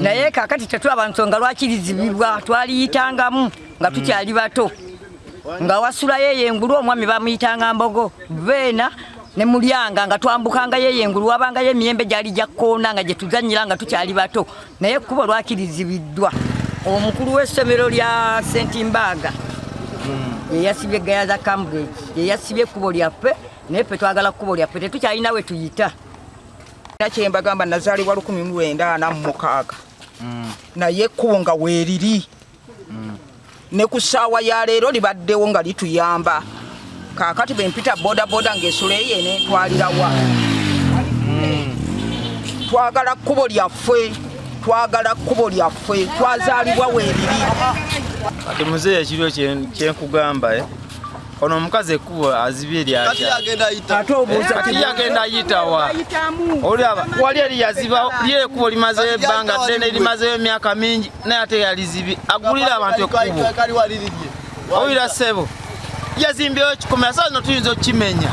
naye kakati tetulaba nsonga lwaki lizibibwa twaliyitangamu nga tukyali bato nga wasula yeyengulu omwami bamuyitanga Mbogo Beena ne Mulyanga nga twambukanga yeyengulu wabangayo emiyembe gyali gyakoona nga gye tuzannyira nga tukyali bato naye ekkubo lwaki lizibiddwa omukulu w'essomero lya St. Mbaga yeyasibye Gaya za Cambridge yeyasibye ekkubo lyaffe naye ffe twagala kkubo lyaffe tetukyalina we tuyita kye mbagamba nazaalibwa 1946 naye ekkubo nga weeriri ne ku ssaawa ya leero libaddewo nga lituyamba kaakati bwe mpita bodaboda ng'esula eyo neentwalirawa twagala kkubo lyaffe twazaalibwa weeriri ati muzeeyi ekiro kyenkugamba ono omukazi ekkubo azibye lyakati yagenda ayitawa olaba wali eri yaziba lyekkubo limazeyo ebbanga ddene limazeyo emyaka mingi naye ate yalizibye agulira abantu ekkubo owulira ssebo yazimbyeyo ekikomera saa zino tuyinza okukimenya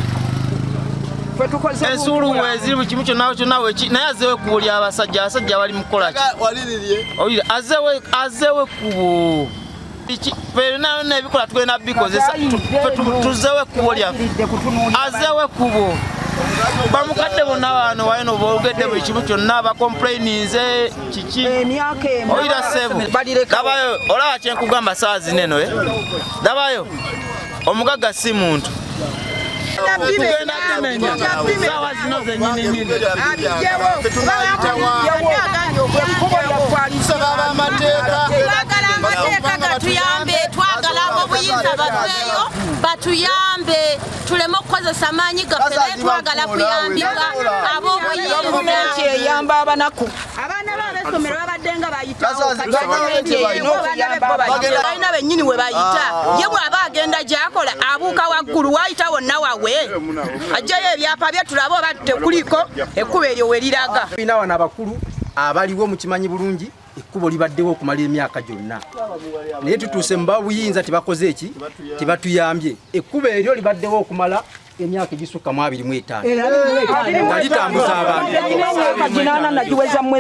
ensuulu weeziri mu kimu kyonna weki naye azeewo ekkubo ly'abasajja bali mu kukolaki owulira azeewo ekkubo Fena nebikola tugenda bikozesa tuzewe kubo lyaffe azewe kubo bamukadde bonna wano wayino boogedde buli kimu kyonna bacomplaininze kiki oyira ssebo dabayo olaba kyenkugamba saa zineno dabayo omugagga si muntu tugenda tumenya saawa zino zennyini twagala obuyinza batuyambe tuleme okukozesa amaanyi gaffe naye twagala kuyambibwa ab'obuyinza eyamba abanaku abaana b'abesomero babadde nga bayitawobalina bennyini we bayita ye bw'aba agenda gy'akola abuuka waggulu wayita wonna wawe ajjayo ebyapa bye tulabe oba tekuliko ekkubo eryo we liraga tulina wano abakulu abaliwo mukimanyi bulungi ekkubo libaddewo okumala emyaka gyonna naye tutuuse mu babuyinza tebakoze eki tebatuyambye ekkubo eryo libaddewo okumala emyaka egisukka mu 25 nga litambuza abantu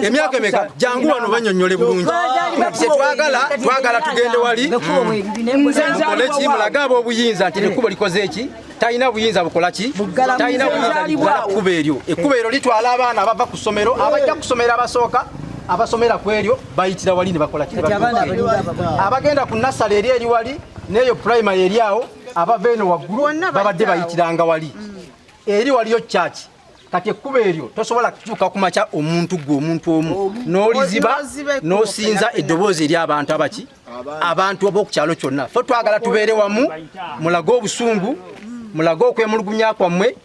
emyaka emeka jangu wano bannyonnyole bulungi twagala tugende wali mukole ki mulage ab'obuyinza nti ekkubo likoze eki talina buyinza bukola ki talina buyinza ligala kkubo eryo ekkubo eryo litwala abaana abava ku ssomero abajja ku ssomero abasooka abasomera ku eryo bayitira wali ne bakola ki abagenda ku nasale eri eri wali n'eyo primary eri awo abava eno waggulu babadde bayitiranga wali eri waliyo kyaki kati ekkubo eryo tosobola kutuuka ku makya omuntu gwe omuntu omu n'oliziba n'osinza eddoboozi eri abantu abaki abantu ab'oku kyalo kyonna ffe twagala tubeere wamu mulage obusungu mulage okwemulugunya kwammwe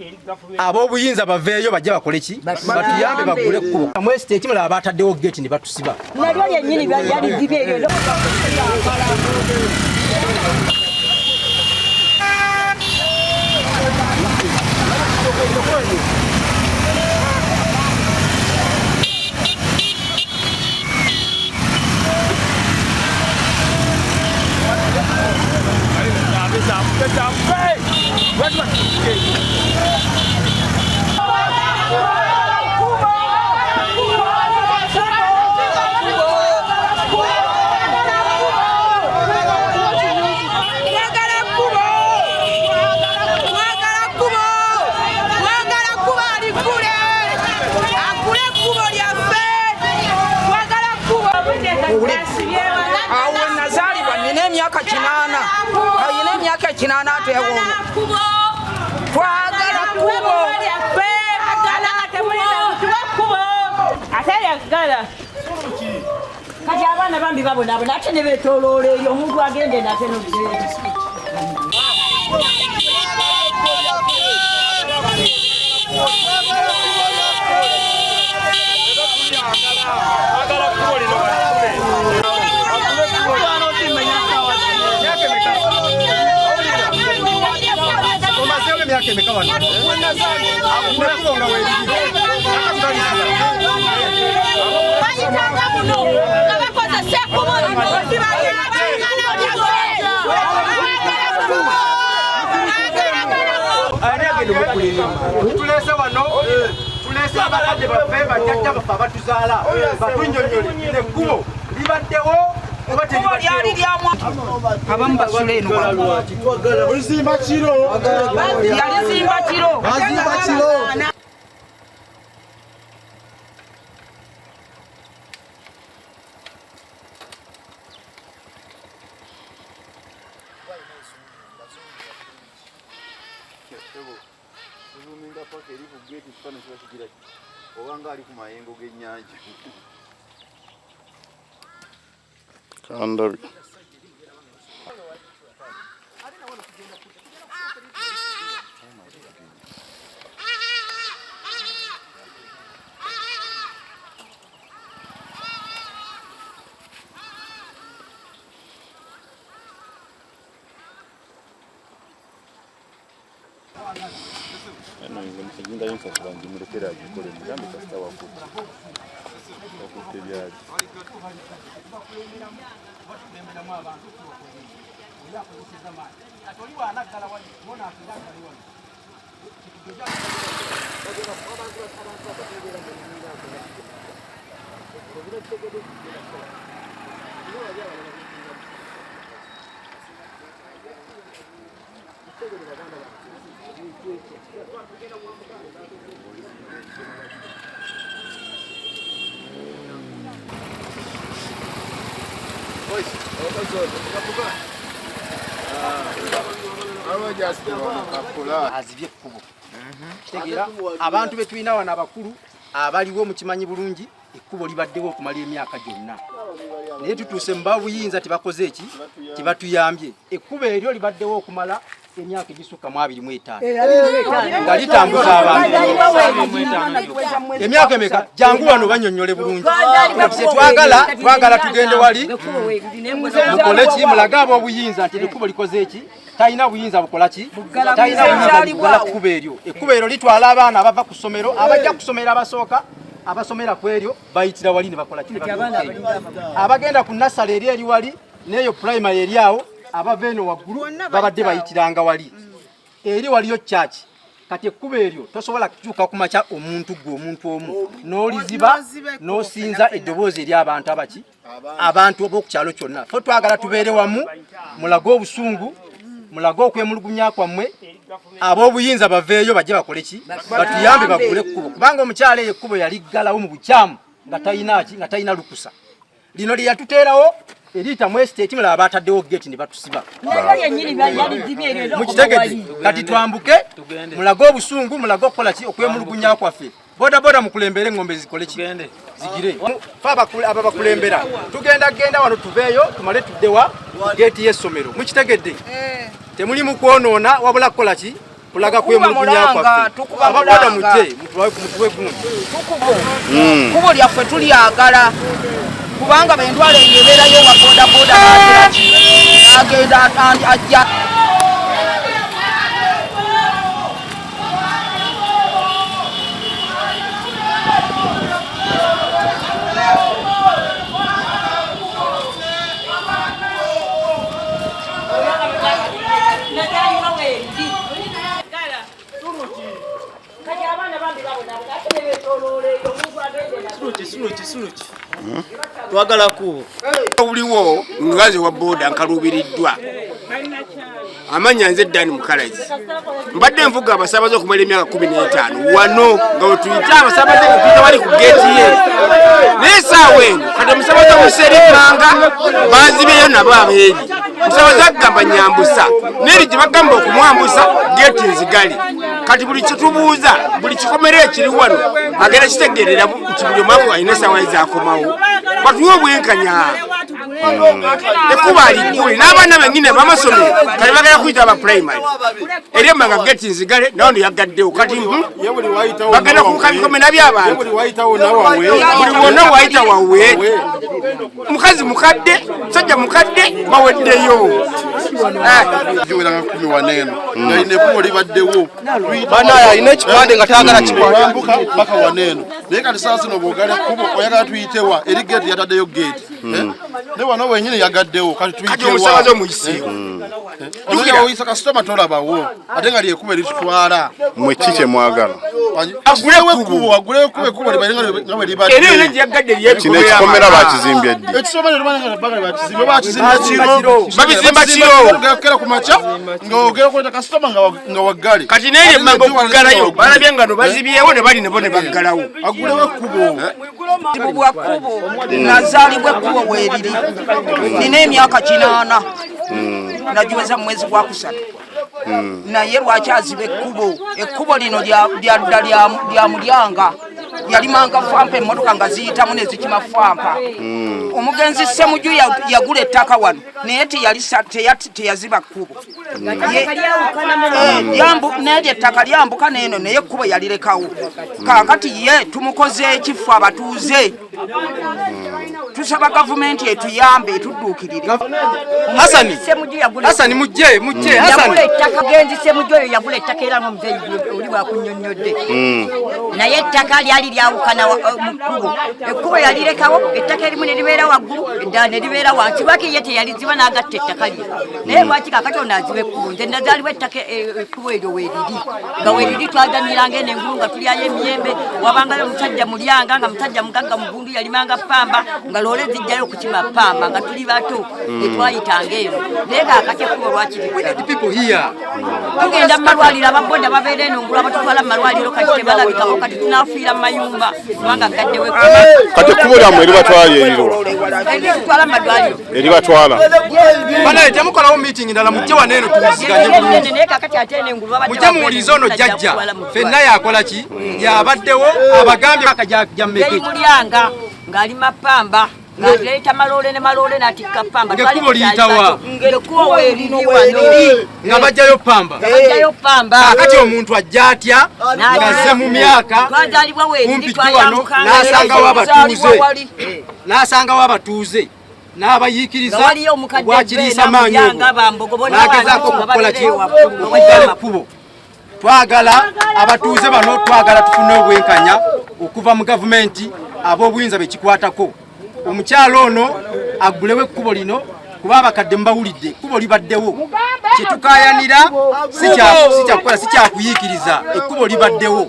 ab'obuyinza baveeyo bajja bakole ki batuyambe bagule ekkubo mu estate mulaba bataddewo gate ne batusiba nalyo lyennyini yalizibye eyo awo nazaalibwa nina emyaka 8 ayina emyaka 8 ateewo twagala kkubo kati abaana bambi babonabona ate ne beetooloola eyo omuntu agende nate nobuzeeti tulese wano tulese abalwadde baffe bajjajja baffe abatuzaala batunyonyole nekkubo libaddewo oba teribaddewo abamu basula eno Ozimba kiro. yalizimba kiro Azimba kiro. Kandabi. Ngenda yinsa kubangi murekera agikole mugambe kasita wakutte byali azibye ekkubo kitegeera abantu betulina wano abakulu abaliwo mukimanyi bulungi ekkubo libaddewo okumala emyaka gyonna naye tutuuse mu babuyinza tebakoze eki tebatuyambye ekkubo eryo libaddewo okumala emyaka egisukka mu 25 nga litambuza abantu emyaka emeka jangu wano banyonyole bulungi twagala tugende wali mukole ki mulage ab'obuyinza nti ekkubo likoze eki talina buyinza bukola ki talina buyinza bugala kkubo eryo ekkubo eryo litwala abaana abava ku ssomero abajja ku ssomero abasooka abasomera ku eryo bayitira wali ne bakola ki abagenda ku nasale eri eri wali n'eyo primary eri awo abava eno waggulu babadde bayitiranga wali eri waliyo church kati ekkubo eryo tosobola kukyuka ku makya omuntu gwe omuntu omu n'oliziba n'osinza eddoboozi eri abantu abaki abantu ab'oku kyalo kyonna ffe twagala tubeere wamu mulage obusungu mulage okwemulugunya kwammwe ab'obuyinza baveeyo bajje bakole ki batuyambe bagule ekkubo kubanga omukyala eyo ekkubo yaliggalawo mu bukyamu nga talina lukusa lino lye yatuteerawo eriyita mu estate mulaba bataddewo gate ne batusiba mukitegedde kati twambuke mulage obusungu mulage okukola ki okwemulugunya kwaffe bodaboda mukulembere eng'ombe zikole ki zigire fe abo bakulembera tugenda wano tuveeyo tumale tuddewa gate y'essomero mukitegedde temuli mu kwonoona wabula kukola ki kulaga kwemulugunya kwaffe ababoda mujje mutuwe gundi kubo lyaffe tulyagala kubanga bentwala eyo ebeerayo wa bodaboda agenda ajja twagala kubo uliwo ngazi wa boda nkalubiriddwa amanya nze Dani Mukalazi mbadde nvuga abasabaze okumala emyaka 15 wano nga wetuyita abasabaze okuyita wali ku geti ye n'esaawa eno kati omusabaze museripanga bazibeyo nabo abeeri musabaze agamba nyambusa n'eri gye bagamba okumwambusa geti nzigali kati buli kitubuuza buli kikomere ekiri wano agenda kitegeerera nti buli omwaka alina esaawa ezaakomawo batuwe obwenkanya ekuba alikuli n'abaana bengine bamasomero kale bagala kuyita aba primary eryemba nga geti nzigale nawo ndiyagaddewo kati bagenda kukabikomena by'abantu buli wonna wayita wawe mukazi mukadde musajja mukadde baweddeyo jiweranga 10 waneno nga ine kubo libaddewo bana alina ekipande nga taagala kikwambuka mpaka waneno naye kati sasa no bogala kubo oyagala tuyitewa eri gate yataddeyo gate ne wano wenyine yagaddewo kati tuyitewa omusabaze omuyiseo onoya oyisa kasitoma tolabawo ate nga lyekuba eritutwala mwe kike mwagala agulewo kubo nga bwe libadde era eno gyagadde kino ekikomera bakizimbye ddi ekisomero babizimba kiro gakera ku maca nga ogera kuleta kasitoma nga waggale kati naye emmanga okuggalayo balabye nga no bazibyewo ne bali nebo ne baggalawo agulewo ekkubo bwa kubo nazaalibwa ekkubo weeriri nina emyaka 8 nagiweza mu mwezi gwa kusatu naye lwaki aziba ekkubo lino lyadda lya mulyanga yalimanga fampa emmotoka nga ziyitamu ne zikima fampa omugenzi Ssemuju yagula ettaka wano naye teyaziba kkubo naye ettaka lyambuka neeno naye ekkubo yalirekawo kaakati ye tumukoze ekifu abatuuze tusaba gavumenti etuyambe etudduukirire Hasani mujje yagula ettaka genzi Ssemuju oyo yagula ettaka era muzeeyi oli bwakunnyonnyodde naye ettaka lyali lyawukana mu kkubo ekkubo yalirekawo ettaka erimu ne libeera waggulu eddala ne libeera wansi lwaki ye teyaliziba n'agatta ettaka lye naye lwaki kaakati ono aziba ekkubo nze nazaalibwa ettaka ekkubo eryo weeriri nga weeriri twaganyiranga eno engulu nga tulyayo emiyembe wabangayo omusajja mulyanga nga musajja mugagga mugundu yalimanga pamba nga loole zijjayo okukima pamba nga tuli bato etwayitanga eno naye kaakati ekkubo lwaki tugenda mu malwaliro ababonda babeera eno ngulu abatutwala mu malwaliro kati tebalabikako kati tunafiira mu mayumba kubanga gaddewo kati ekkubo lyammwe eribatwala eritutwala mu malwaliro eribatwala bana temukolawo meeting ndala mujje waneeno tuwuziganye naye kaakati ate eno engulu mujje muwulize ono jjajja fenna yakola ki yabaddewo abagambye akajammekeeki mulyanga ng'alima pamba ng'aleeta maloole ne maloole n'atikka pamba ng'ekkubo liyitawa ng'ekkubo weeriri wano nga bajjayo pamba akati omuntu ajja atya ng'azze mu myaka kumpi wano n'asangawo abatuuze n'abayiikiriza bwakiriisa maanyi ogwo n'agezaako okukola ki okuggala ekkubo twagala abatuuze bano twagala tufune obwenkanya okuva mu gavumenti ab'obuyinza bekikwatako omukyalo ono aggulewo ekkubo lino kuba abakadde mubawulidde ekkubo libaddewo kyetukayanira sikyakukola sikyakuyiikiriza ekkubo libaddewo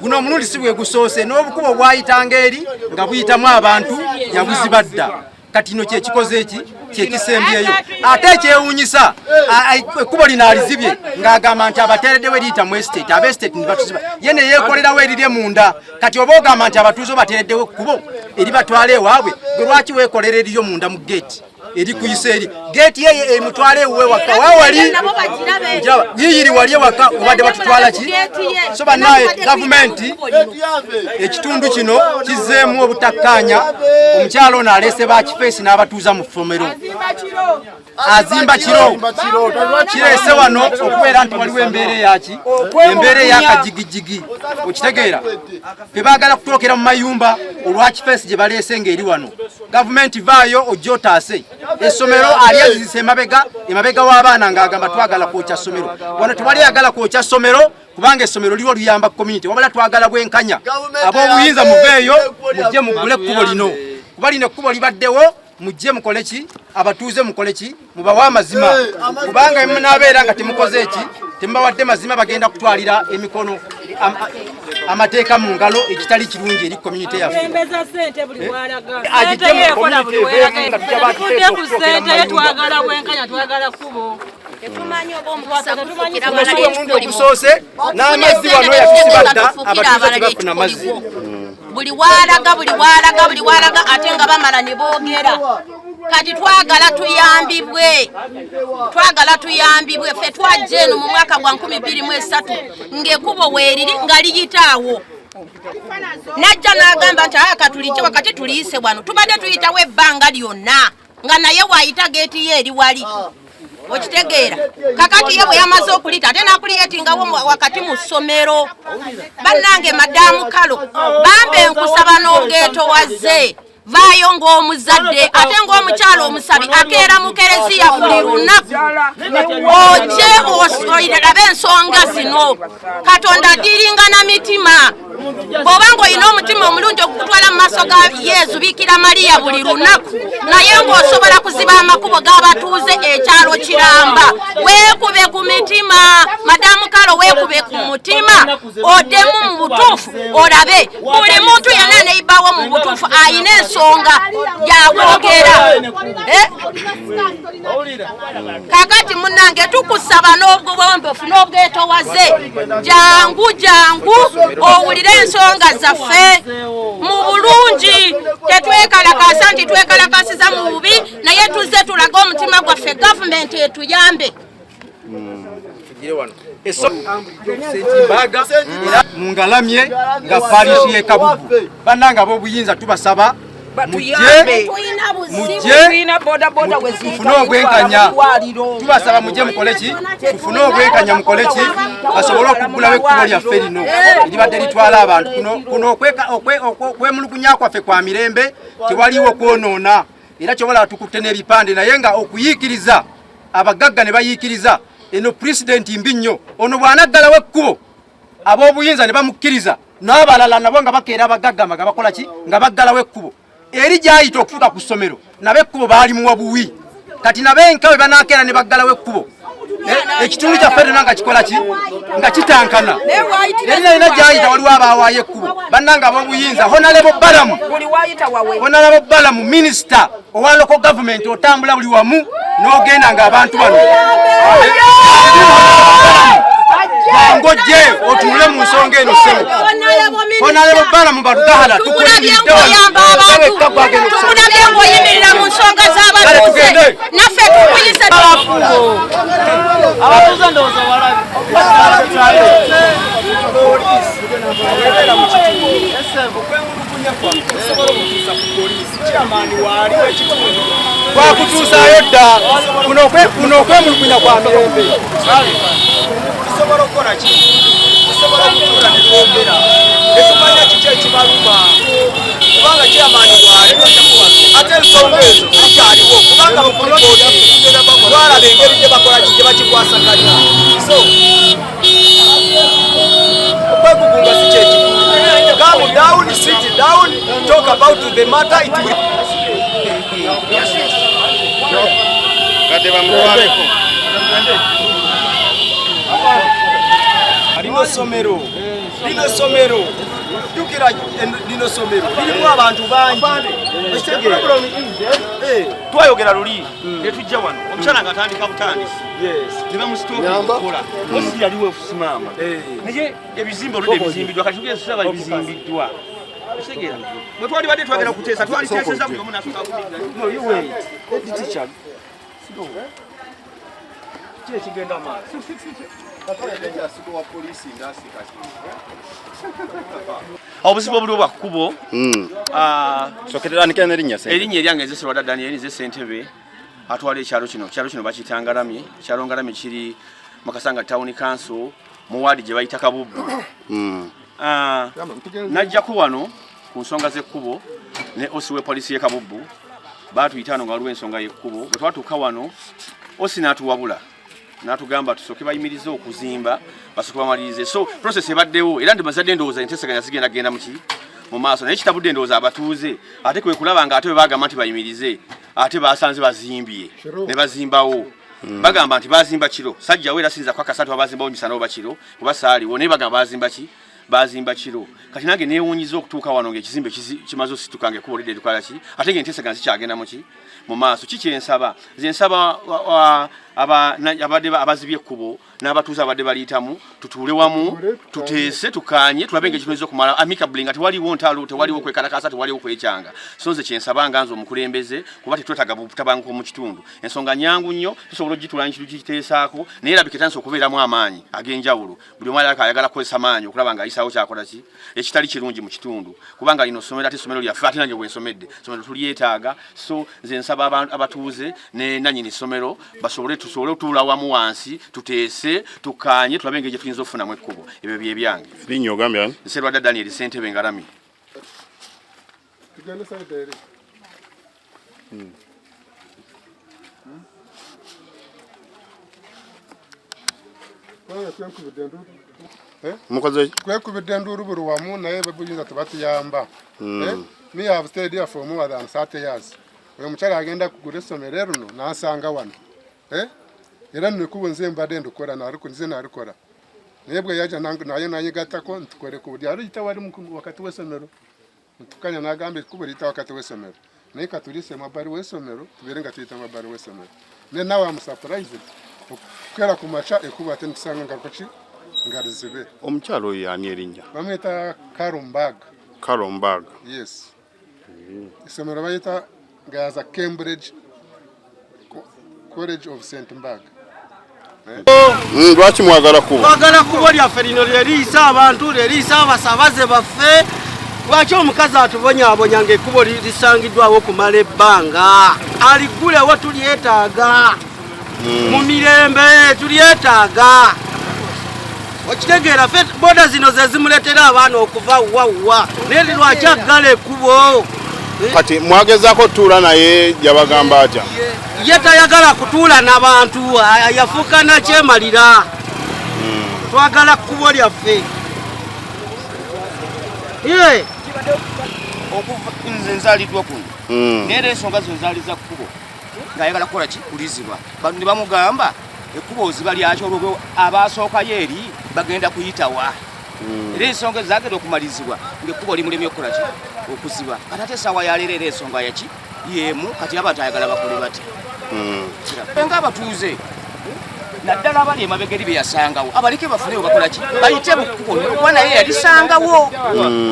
guno omulundi si bwe gusoose n'obukubo bwayitanga eri nga buyitamu abantu yabuziba dda kati no kyekikoze eki kyekisembyeyo ate ekyewuunyisa ekkubo lino alizibye ng'agamba nti abateereddewo eriyita mu estate abestate nibatuziba ye ne yeekolerawo erirye munda kati oba ogamba nti abatuuze bateereddewo ekkubo eribatwala ewaabwe gwe lwaki weekolera eriyo munda mu geeti eri kuyisa eri geeti ye emutwala ewuwe waka wawali yiyiri wali ewaka obadde batutwala ki so bannaye gavumenti ekitundu kino kizzeemu obutakkaanya omukyalo ono aleese bakifeesi n'abatuuza mu ffomero azimba kiro kireese wano okubeera nti waliwo embeera eyaki embeera eyakajigijigi okitegeera tebaagala kutookera mu mayumba olwakifeesi gye baleese ng'eri wano gavumenti vaayo ojja otaase essomero alyazizisa emabega w'abaana ng'agamba twagala kwokya ssomero wano tewali yagala kwokya ssomero kubanga essomero liwo luyamba community wabala twagala bwenkanya ab'obuyinza muveeyo mujje muggule ekkubo lino kuba lino ekkubo libaddewo mujje mukole ki abatuuze mukole ki mubawa amazima kubanga munaabeera nga temukoze eki temubawadde mazima bagenda kutwalira emikono amateeka mu ngalo ekitali kirungi eri community yaffe ogusoose n'amazzi wano yatusibadda abatuuze tebafuna mazzi buli walaga ate nga bamala ne boogera kati twagala tuyambibwe ffe twajja eno mu mwaka gwa 2023 ng'ekkubo weeriri nga liyitaawo najja n'agamba nti katulije wakati tuliyise wano tubadde tuyitawo ebbanga lyonna nga naye waayita geeti ye eri wali okitegeera kakati ye bwe yamaze okulita ate nakuliyetingawo wakati mu ssomero bannange madamu kalo bambe nkusaba n'obweto wazze vaayo ng'omuzadde ate ng'omukyalo omusabi akeera mu kereziya buli lunaku oje olabe ensonga zino katonda adiringana mitima bw'oba ng'olina omutima omulungi okutwala mu maaso ga yezu biikira mariya buli lunaku naye ng'osobola kuziba amakubo g'abatuuze ekyalo kiramba weekube ku mitima madamu kalo weekube ku mutima oddemu mu butuufu olabe buli muntu yenna neyibawo mu butuufu ayina ensonga yakwogera kakati munnange tukusaba n'obwombefu n'obwetowaze jangu owulire ensonga zaffe mu bulungi tetwekalakasa nti twekalakasiza mu bubi naye tuzze tulaga omutima gwaffe gavumenti etuyambe Sentimbaga mungalamye nga parishi ye Kabubu bananga b'obuyinza tubasaba mujje tufune obwenkanya tubasaba mujje mukoleki tufune obwenkanya mukoleki basobole okugulawo ekkubo lyaffe lino eribadde litwala abantu kuno okwemulugunya kwaffe kwa mirembe tewaliwo kwonoona era kyobola tukutte n'ebipande naye nga okuyiikiriza abagagga ne bayiikiriza eno president mbi nnyo ono bw'anaggalawo ekkubo ab'obuyinza ne bamukkiriza n'abalala nabo nga bakeera abagagga nga bakola ki nga baggalawo ekkubo eri gyayita okutuuka ku ssomero nab'ekkubo baali muwa buwi kati nab'enka bwe banaakeera ne baggalawo ekkubo ekitundu kyaffe tena nga kikola ki nga kitankana eri nalina gyayita waliwo abaawaayo ekkubo bannanga ab'obuyinza honalebo balamu minisita owa local government otambula buli wamu n'ogenda ng'abantu bano ngojje otunule mu nsonga eno ssebo honalebo balamu balugahala tulabye ng'oyimirira mu nsonga z'abatuuze naffe tukuyise abatuuze ndowooza walabi twakutuusaayo dda kuno okwemulugunya kwa mirembe tusobola okukola ki tusobola okutuula ne twogera tetumanya kiki ekibaluma kubanga kyamaani bwali ate ensonga ezo zikyaliwo kubanga mupoliisi twalaba engeri gye bakola ki gye bakikwasaganya so okwegugunga si kyekikulu come down sit down talk about the matter it will kade bamutwaleko lino somero jukira lino somero lirimu abantu bangi twayogera luli netujja wano omukyala nga atandika butandisi ne bamusitooka okukola osi yaliwo okusimama naye ebizimbe oludde bizimbiddwa kati tugenda tusaba bizimbiddwa ekitegeera bwe twali badde twagenda okuteesa twaliteeseza buli omu nasooka kyekigenda maaso obuzibu obuliwo bwa kkubo soketeranike n'erinnya erinnya eryange nze Serwada Daniel nze ssentebe atwala ekyalo kino bakiyita Ngaramye ekyalo Ngaramye kiri mu Kasanga Town Council mu waadi gye bayita Kabubbu najjako wano ku nsonga z'ekkubo ne osi w'epoliisi y'e Kabubbu baatuyita wano nga waliwo ensonga y'ekkubo bwe twatuuka wano osi n'atuwabula n'atugamba tusooke bayimirize okuzimba basooke bamalirize so process ebaddewo era ndi bazadde ndowooza enteesaganya zigenda genda mu maaso naye kitabudde endowooza abatuuze ate kwe kulaba nga ate bwe bagamba nti bayimirize ate basanze bazimbye ne bazimbawo bagamba nti bazimba kiro sajjawo era sinza kwakasatu abazimbawo misana oba kiro kuba saaliwo naye bagamba bazimba ki bazimba kiro kati nange neewuunyiza okutuuka wano ng'ekizimbe kimaze osituka ng'ekkubo lidde likola ki ate ng'enteesaganya zikyagenda mu maaso ki kyensaba nze nsaba abazibye ekkubo n'abatuuze abadde baliyitamu tutuule wamu tuteese tukanye tulabe ng'ekintu ezo kumala amicably nga tewaliwo ntalo tewaliwo kwekalakasa tewaliwo kwekyanga so nze kyensaba nze omukulembeze kuba tetwetaaga butabanguko mu kitundu ensonga nyangu nnyo tusobola ogitulanya kintu kikiteesaako naye erabika etandise okubeeramu amaanyi ag'enjawulo buli omu ayagala kukozesa amaanyi okulaba ng'ayisaawo kyakola ki ekitali kirungi mu kitundu kubanga lino ssomero ate essomero lyaffe ate nange bwensomedde essomero tulyetaaga so nze nsaba abatuuze ne nannyini ssomero tusobole otuula wamu wansi tuteese tukanye tulabe engeri gye tuyinza okufunamu ekkubo ebyo bye byange linnya ogambye ani Nserwadda Daniel Ssentebe Ngalami mukoze kwekubidde enduulu buli wamu naye buyinza tebatuyamba me have stayed here for more than 30 years oyo mukyala agenda kugula essomero luno n'asanga wano era nno ekkubo nze mbadde ndikola nze nalikola naye bwe yaja naye nanyigattako ntukole ku buli aliyita wali wakati w'essomero ntukanya n'agamba ekkubo liyita wakati w'essomero naye katulise emabbali w'essomero tubeere nga tuyita emabbali w'essomero naye nawe amusapurayized okukeera ku makya ekkubo ate nitusanga nga kuki nga lizibe omukyalo oyo ani erinnya bamweta Karumbag yes essomero bayita ngayaza Cambridge College of St. Mbag lwaki mwagala kubo twagala kubo lyaffe lino lyeriisa abantu lyeriisa abasaabaze baffe lwaki omukazi atubonyaabonya ng'ekkubo lisangiddwawo okumala ebbanga aliggulewo tulyetaaga mu mirembe tulyetaaga okitegeera ffe boda zino ze zimuleetera abaana okuva wawwa naye lwaki aggala ekkubo kati mwagezaako tuula naye yabagamba atya ye tayagala kutuula n'abantu yafuuka nakyemalira twagala kkubo lyaffe nze nzaaliddwa kuno naye era ensonga zo nzaaliza kkubo ng'ayagala kukola ki kulizibwa bano ne bamugamba ekkubo oziba lyakyo olwo abaasookayo eri bagenda kuyitawa era ensonga ezagenda okumalizibwa ng'ekkubo limulemye okukola ki okuziba kati ate essaawa yaleero era ensonga yaki yemu kati abantu ayagala bakole bati nga abatuuze naddala abali emabega eri beyasangawo abaleke bafunewo bakola ki bayite mu kkubo kuba naye yalisangawo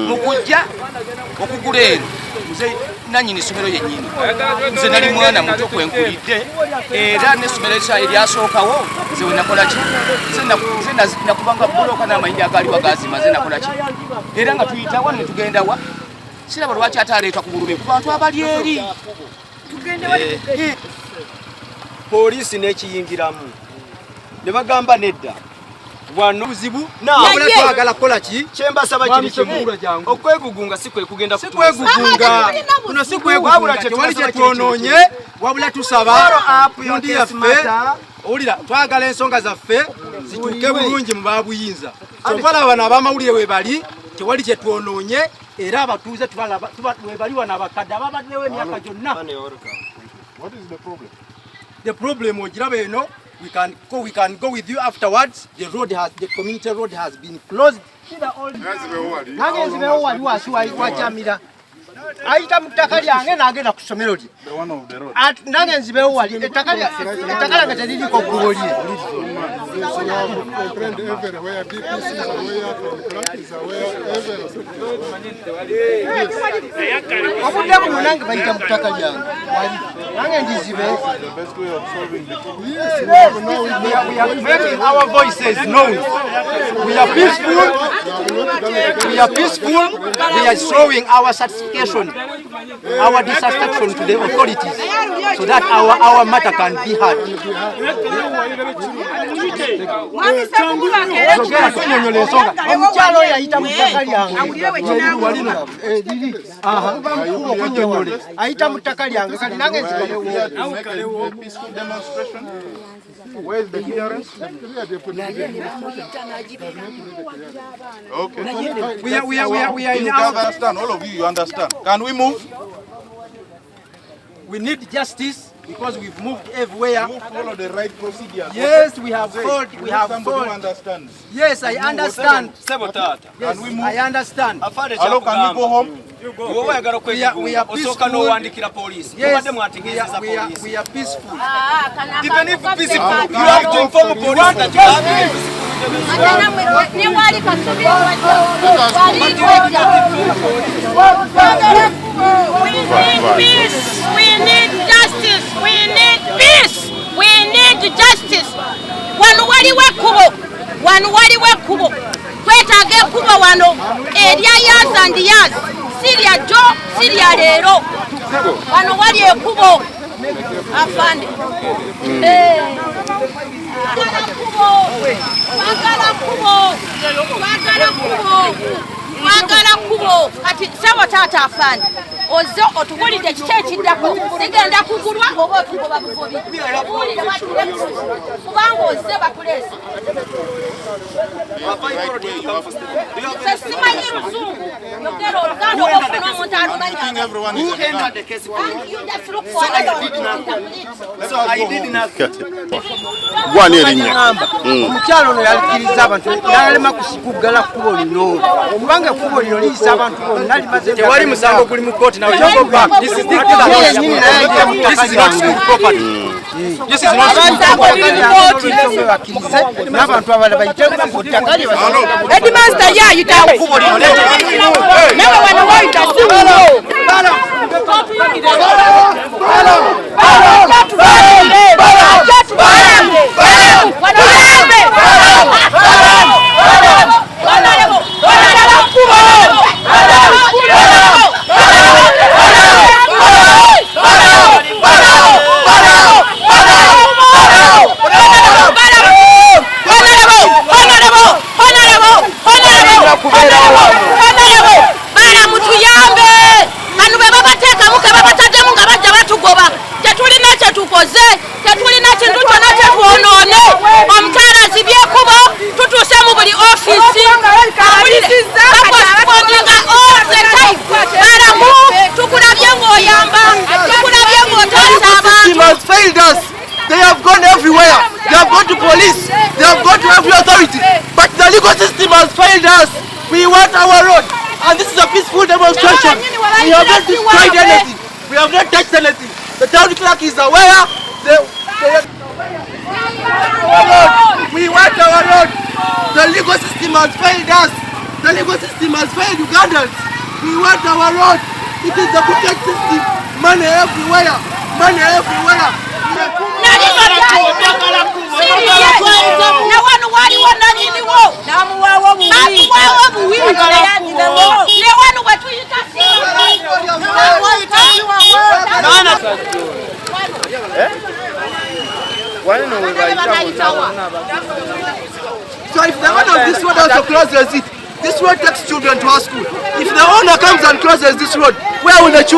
mu kujja okugula eno nze nannyini essomero yennyini nze nali mwana muto kwenkulidde era n'essomero eryasookawo nze we nakola ki nze nakubanga bulooka n'amayinja agaaliwo gazima nze nakola ki era nga tuyitawa ne tugendawa siraba lwaki ate aleetwa ku bulume ku bantu abali eri poliisi n'ekiyingiramu ne bagamba nedda wano buzibu naabula twagala kukola ki kyembasaba kiri kimu okwegugunga si kwe kugenda kwegugunga kuno si kwegugunga tewali kyetwonoonye wabula tusaba mundi yaffe owulira twagala ensonga zaffe zituuke bulungi mu babuyinza kyova bano abamawulire we bali tewali kyetwonoonye era abatuuze we bali wano abakadde ababaddewo emyaka gyonna. What is the problem? The problem ogiraba eno we can go with you afterwards. The community road has been closed. Nange nzibewo wali wasi wajamira ayita mu ttaka lyange n'agenda ku ssomero lye nange nzibewo wali ettaka lyange teririko ggubo lye obudde buno nange bayita mu ttaka lyange nange ndizibewo. We are making our voices known. We are peaceful. We are showing our satisfaction, our dissatisfaction to the authorities, so that our matter can be heard. Omukyalo oyo ayita mu ttaka lyange ayita mu ttaka lyange kati nange Where is the clearance? Okay. We are in you understand, all of you understand. Can we move? We need justice. because we've moved everywhere. You follow the right procedures. Yes, we have followed. We have somebody who followed. understands. Yes, I understand. Yes, Can we move? I understand. Hello, can we go home? We are peaceful. Yes, we are peaceful. Even if peaceful, you have to inform police that you have We need peace. We need justice. We need peace. We need justice. Wano waliwo ekkubo. Twetaaga ekkubo wano erya years and years. Sirya jjo, sirya leero. Wano wali ekkubo. Afande. Twagala kkubo. Kati sebo taata afande. Ozo otubulidde kiki ekiddako. Sigenda kugulwa oba otugoba bufobi. Obulire batuleese. Kubanga ozze bakuleese. Simanyi Luzungu. Yogera Oluganda oba ofuna omuntu alumanyi. Who entered the case? Gwani erinnya. Omukyalo ono yakkiriza abantu n'alema kuggala kkubo lino. Kubanga ekkubo lino liyisa abantu bonna limaze. Tewali musango guli mu kkooti nawe. This is not property. This is not n'abantu abalala bayiteeko ku ttaka lye basanga. Headmaster ye ayitawo. Nawe wano wayita simulo. They have gone everywhere. They have gone to police. They have gone to every authority. But the legal system has failed us. We want our road. And this is a peaceful demonstration. We have not destroyed anything. We have not touched anything. The town clerk is aware. We want our road. The legal system has failed us. The legal system has failed Ugandans. We want our road. It is the crooked system. Money everywhere. Money everywhere. So if the owner of this road also closes it, this road takes children to our school. If the owner comes and closes this road, where will the children